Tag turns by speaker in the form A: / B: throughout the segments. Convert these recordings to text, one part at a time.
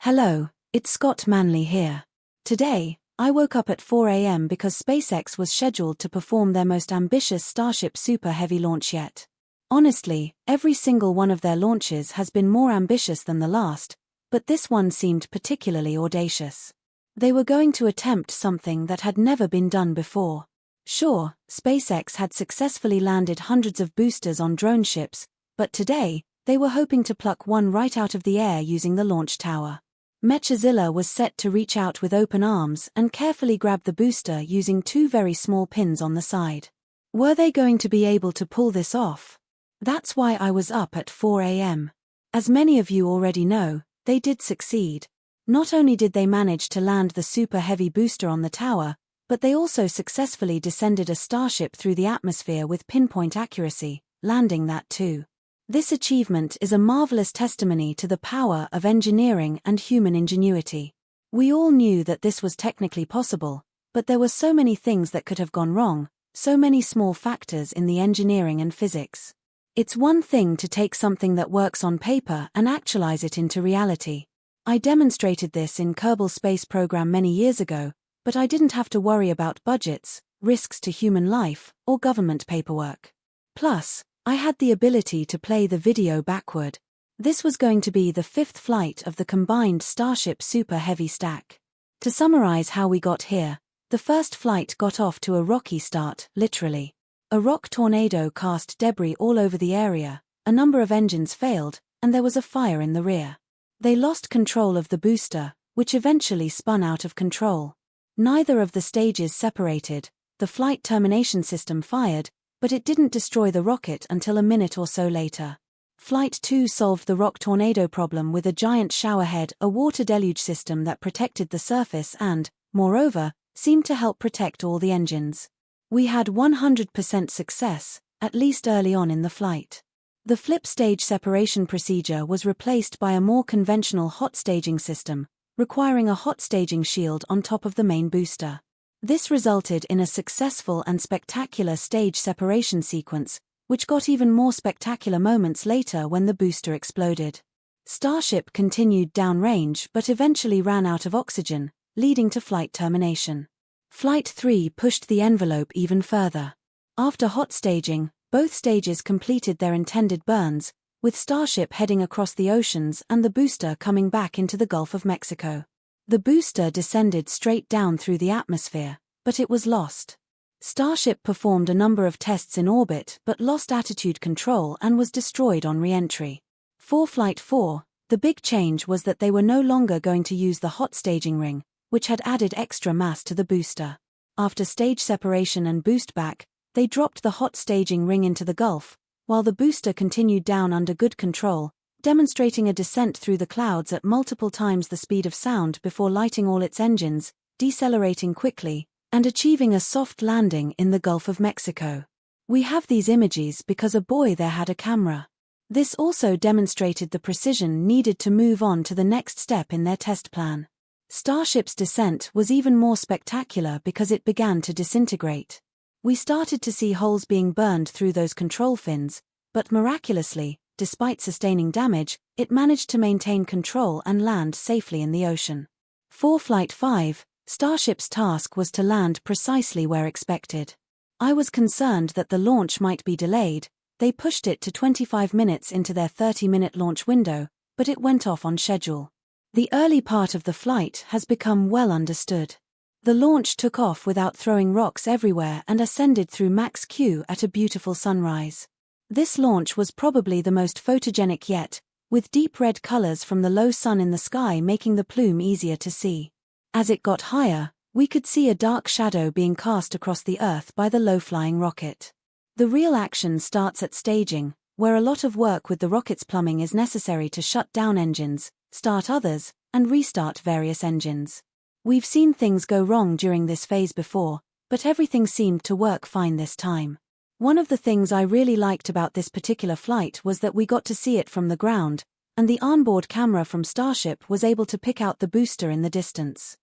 A: Hello, it's Scott Manley here. Today, I woke up at 4 a.m. because SpaceX was scheduled to perform their most ambitious Starship Super Heavy launch yet. Honestly, every single one of their launches has been more ambitious than the last, but this one seemed particularly audacious. They were going to attempt something that had never been done before. Sure, SpaceX had successfully landed hundreds of boosters on drone ships, but today, they were hoping to pluck one right out of the air using the launch tower. Mechazilla was set to reach out with open arms and carefully grab the booster using two very small pins on the side. Were they going to be able to pull this off? That's why I was up at 4 a.m. As many of you already know, they did succeed. Not only did they manage to land the super heavy booster on the tower, but they also successfully descended a Starship through the atmosphere with pinpoint accuracy, landing that too. This achievement is a marvelous testimony to the power of engineering and human ingenuity. We all knew that this was technically possible, but there were so many things that could have gone wrong, so many small factors in the engineering and physics. It's one thing to take something that works on paper and actualize it into reality. I demonstrated this in Kerbal Space Program many years ago, but I didn't have to worry about budgets, risks to human life, or government paperwork. Plus, I had the ability to play the video backward. This was going to be the fifth flight of the combined Starship Super Heavy stack. To summarize how we got here, the first flight got off to a rocky start, literally. A rock tornado cast debris all over the area, a number of engines failed, and there was a fire in the rear. They lost control of the booster, which eventually spun out of control. Neither of the stages separated, the flight termination system fired, but it didn't destroy the rocket until a minute or so later. Flight 2 solved the rock tornado problem with a giant showerhead, a water deluge system that protected the surface and, moreover, seemed to help protect all the engines. We had 100% success, at least early on in the flight. The flip stage separation procedure was replaced by a more conventional hot staging system, requiring a hot staging shield on top of the main booster. This resulted in a successful and spectacular stage separation sequence, which got even more spectacular moments later when the booster exploded. Starship continued downrange but eventually ran out of oxygen, leading to flight termination. Flight 3 pushed the envelope even further. After hot staging, both stages completed their intended burns, with Starship heading across the oceans and the booster coming back into the Gulf of Mexico. The booster descended straight down through the atmosphere, but it was lost. Starship performed a number of tests in orbit but lost attitude control and was destroyed on re-entry. For Flight 4, the big change was that they were no longer going to use the hot staging ring, which had added extra mass to the booster. After stage separation and boost back, they dropped the hot staging ring into the Gulf, while the booster continued down under good control, demonstrating a descent through the clouds at multiple times the speed of sound before lighting all its engines, decelerating quickly, and achieving a soft landing in the Gulf of Mexico. We have these images because a boy there had a camera. This also demonstrated the precision needed to move on to the next step in their test plan. Starship's descent was even more spectacular because it began to disintegrate. We started to see holes being burned through those control fins, but miraculously, despite sustaining damage, it managed to maintain control and land safely in the ocean. For Flight 5, Starship's task was to land precisely where expected. I was concerned that the launch might be delayed. They pushed it to 25 minutes into their 30-minute launch window, but it went off on schedule. The early part of the flight has become well understood. The launch took off without throwing rocks everywhere and ascended through Max Q at a beautiful sunrise. This launch was probably the most photogenic yet, with deep red colors from the low sun in the sky making the plume easier to see. As it got higher, we could see a dark shadow being cast across the Earth by the low-flying rocket. The real action starts at staging, where a lot of work with the rocket's plumbing is necessary to shut down engines, start others, and restart various engines. We've seen things go wrong during this phase before, but everything seemed to work fine this time. One of the things I really liked about this particular flight was that we got to see it from the ground, and the onboard camera from Starship was able to pick out the booster in the distance.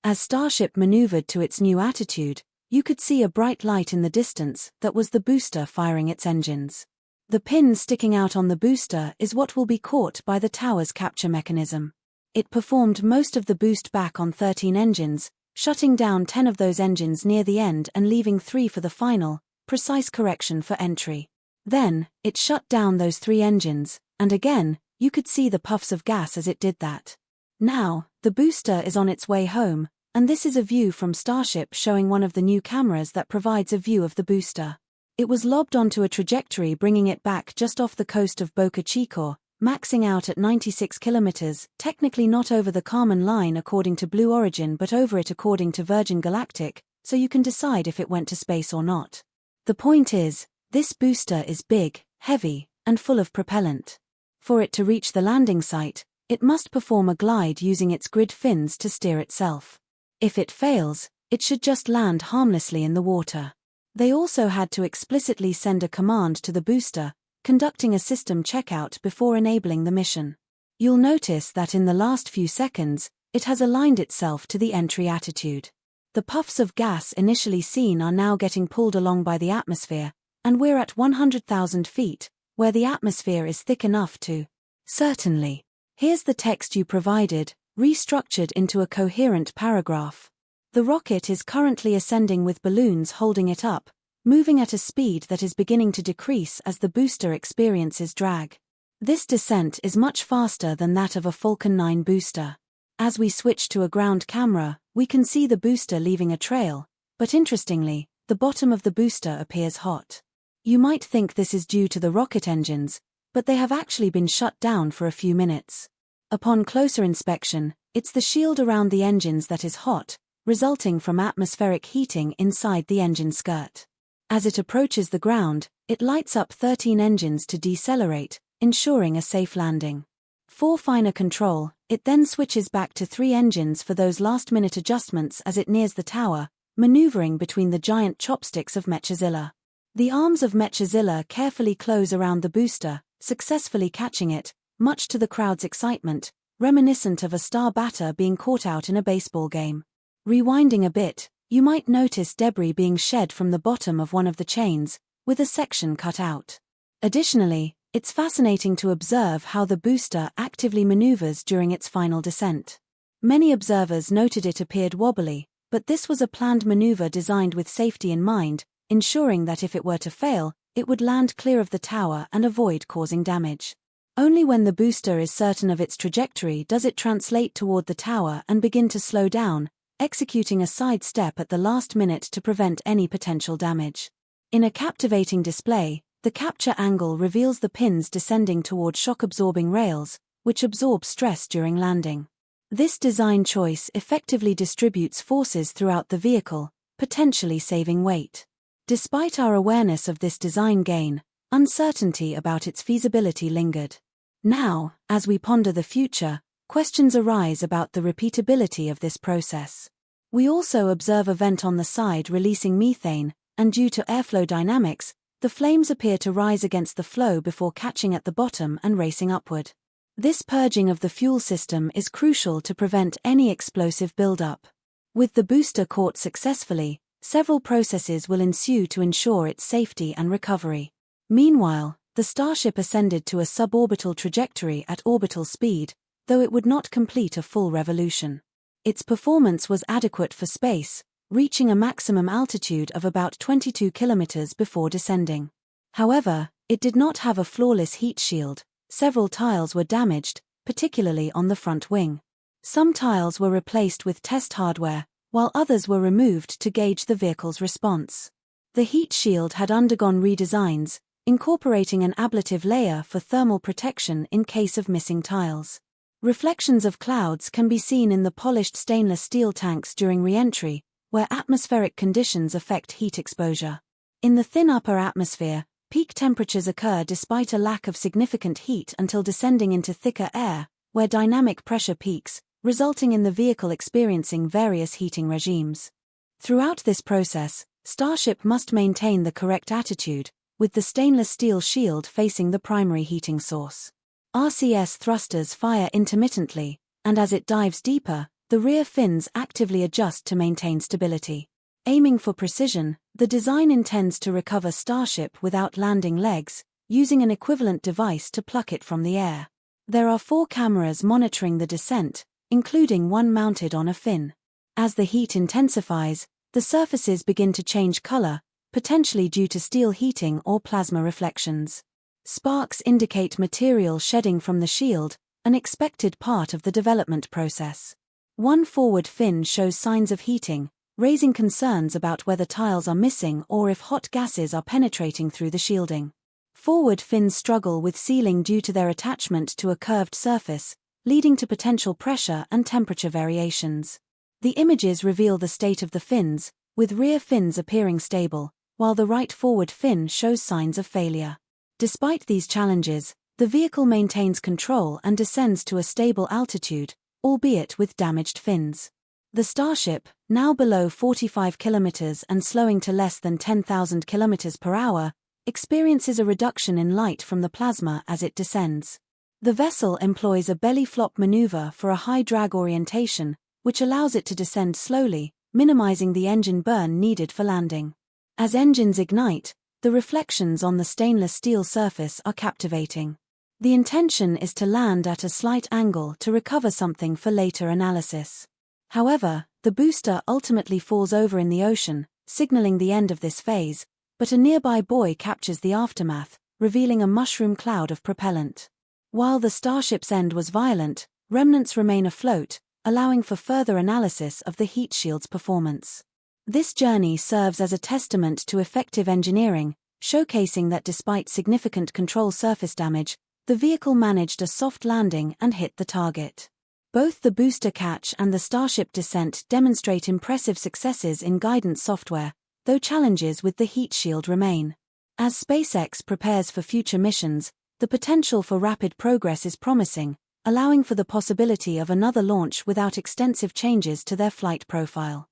A: As Starship maneuvered to its new attitude, you could see a bright light in the distance that was the booster firing its engines. The pin sticking out on the booster is what will be caught by the tower's capture mechanism. It performed most of the boost back on 13 engines, shutting down 10 of those engines near the end and leaving 3 for the final, precise correction for entry. Then, it shut down those 3 engines, and again, you could see the puffs of gas as it did that. Now, the booster is on its way home, and this is a view from Starship showing one of the new cameras that provides a view of the booster. It was lobbed onto a trajectory bringing it back just off the coast of Boca Chica, maxing out at 96 kilometers, technically not over the Kármán line according to Blue Origin but over it according to Virgin Galactic, so you can decide if it went to space or not. The point is, this booster is big, heavy, and full of propellant. For it to reach the landing site, it must perform a glide using its grid fins to steer itself. If it fails, it should just land harmlessly in the water. They also had to explicitly send a command to the booster, conducting a system checkout before enabling the mission. You'll notice that in the last few seconds, it has aligned itself to the entry attitude. The puffs of gas initially seen are now getting pulled along by the atmosphere, and we're at 100,000 feet, where the atmosphere is thick enough to. Certainly. Here's the text you provided, restructured into a coherent paragraph. The rocket is currently ascending with balloons holding it up, moving at a speed that is beginning to decrease as the booster experiences drag. This descent is much faster than that of a Falcon 9 booster. As we switch to a ground camera, we can see the booster leaving a trail, but interestingly, the bottom of the booster appears hot. You might think this is due to the rocket engines, but they have actually been shut down for a few minutes. Upon closer inspection, it's the shield around the engines that is hot, resulting from atmospheric heating inside the engine skirt. As it approaches the ground, it lights up 13 engines to decelerate, ensuring a safe landing. For finer control, it then switches back to 3 engines for those last-minute adjustments as it nears the tower, maneuvering between the giant chopsticks of Mechazilla. The arms of Mechazilla carefully close around the booster, successfully catching it, much to the crowd's excitement, reminiscent of a star batter being caught out in a baseball game. Rewinding a bit, you might notice debris being shed from the bottom of one of the chains, with a section cut out. Additionally, it's fascinating to observe how the booster actively maneuvers during its final descent. Many observers noted it appeared wobbly, but this was a planned maneuver designed with safety in mind, ensuring that if it were to fail, it would land clear of the tower and avoid causing damage. Only when the booster is certain of its trajectory does it translate toward the tower and begin to slow down, executing a side step at the last minute to prevent any potential damage. In a captivating display, the capture angle reveals the pins descending toward shock-absorbing rails, which absorb stress during landing. This design choice effectively distributes forces throughout the vehicle, potentially saving weight. Despite our awareness of this design gain, uncertainty about its feasibility lingered. Now, as we ponder the future, questions arise about the repeatability of this process. We also observe a vent on the side releasing methane, and due to airflow dynamics, the flames appear to rise against the flow before catching at the bottom and racing upward. This purging of the fuel system is crucial to prevent any explosive buildup. With the booster caught successfully, several processes will ensue to ensure its safety and recovery. Meanwhile, the Starship ascended to a suborbital trajectory at orbital speed, though it would not complete a full revolution. Its performance was adequate for space, reaching a maximum altitude of about 22 kilometers before descending. However, it did not have a flawless heat shield. Several tiles were damaged, particularly on the front wing. Some tiles were replaced with test hardware, while others were removed to gauge the vehicle's response. The heat shield had undergone redesigns, incorporating an ablative layer for thermal protection in case of missing tiles. Reflections of clouds can be seen in the polished stainless steel tanks during re-entry, where atmospheric conditions affect heat exposure. In the thin upper atmosphere, peak temperatures occur despite a lack of significant heat until descending into thicker air, where dynamic pressure peaks, resulting in the vehicle experiencing various heating regimes. Throughout this process, Starship must maintain the correct attitude, with the stainless steel shield facing the primary heating source. RCS thrusters fire intermittently, and as it dives deeper, the rear fins actively adjust to maintain stability. Aiming for precision, the design intends to recover Starship without landing legs, using an equivalent device to pluck it from the air. There are 4 cameras monitoring the descent, including one mounted on a fin. As the heat intensifies, the surfaces begin to change color, potentially due to steel heating or plasma reflections. Sparks indicate material shedding from the shield, an expected part of the development process. One forward fin shows signs of heating, raising concerns about whether tiles are missing or if hot gases are penetrating through the shielding. Forward fins struggle with sealing due to their attachment to a curved surface, leading to potential pressure and temperature variations. The images reveal the state of the fins, with rear fins appearing stable, while the right forward fin shows signs of failure. Despite these challenges, the vehicle maintains control and descends to a stable altitude, albeit with damaged fins. The Starship, now below 45 kilometers and slowing to less than 10,000 kilometers per hour, experiences a reduction in light from the plasma as it descends. The vessel employs a belly flop maneuver for a high drag orientation, which allows it to descend slowly, minimizing the engine burn needed for landing. As engines ignite, the reflections on the stainless steel surface are captivating. The intention is to land at a slight angle to recover something for later analysis. However, the booster ultimately falls over in the ocean, signaling the end of this phase, but a nearby buoy captures the aftermath, revealing a mushroom cloud of propellant. While the Starship's end was violent, remnants remain afloat, allowing for further analysis of the heat shield's performance. This journey serves as a testament to effective engineering, showcasing that despite significant control surface damage, the vehicle managed a soft landing and hit the target. Both the booster catch and the Starship descent demonstrate impressive successes in guidance software, though challenges with the heat shield remain. As SpaceX prepares for future missions, the potential for rapid progress is promising, allowing for the possibility of another launch without extensive changes to their flight profile.